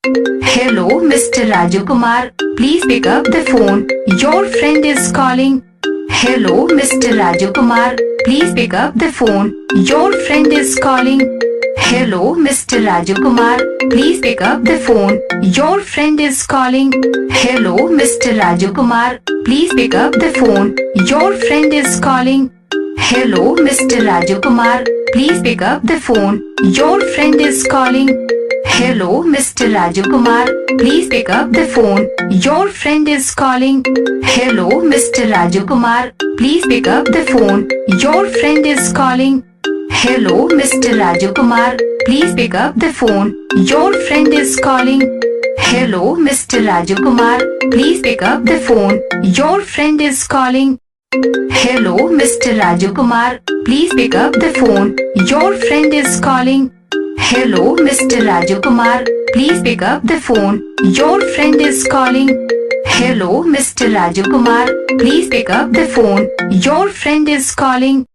Hello, Mr. Raju Kumar. Please pick up the phone. Your friend is calling. Hello, Mr. Raju Kumar. Please pick up the phone. Your friend is calling. Hello, Mr. Raju Kumar. Please pick up the phone. Your friend is calling. Hello, Mr. Raju Kumar. Please pick up the phone. Your friend is calling. Hello, Mr. Raju Kumar. Please pick up the phone. Your friend is calling. Hello, Mr. Raju Kumar. Please pick up the phone. Your friend is calling. Hello, Mr. Raju Kumar. Please pick up the phone. Your friend is calling. Hello, Mr. Raju Kumar. Please pick up the phone. Your friend is calling. Hello, Mr. Raju Kumar. Please pick up the phone. Your friend is calling. Hello, Mr. Raju Kumar. Please pick up the phone. Your friend is calling. Hello, Mr. Raju Kumar. Please pick up the phone. Your friend is calling. Hello, Mr. Raju Kumar. Please pick up the phone. Your friend is calling.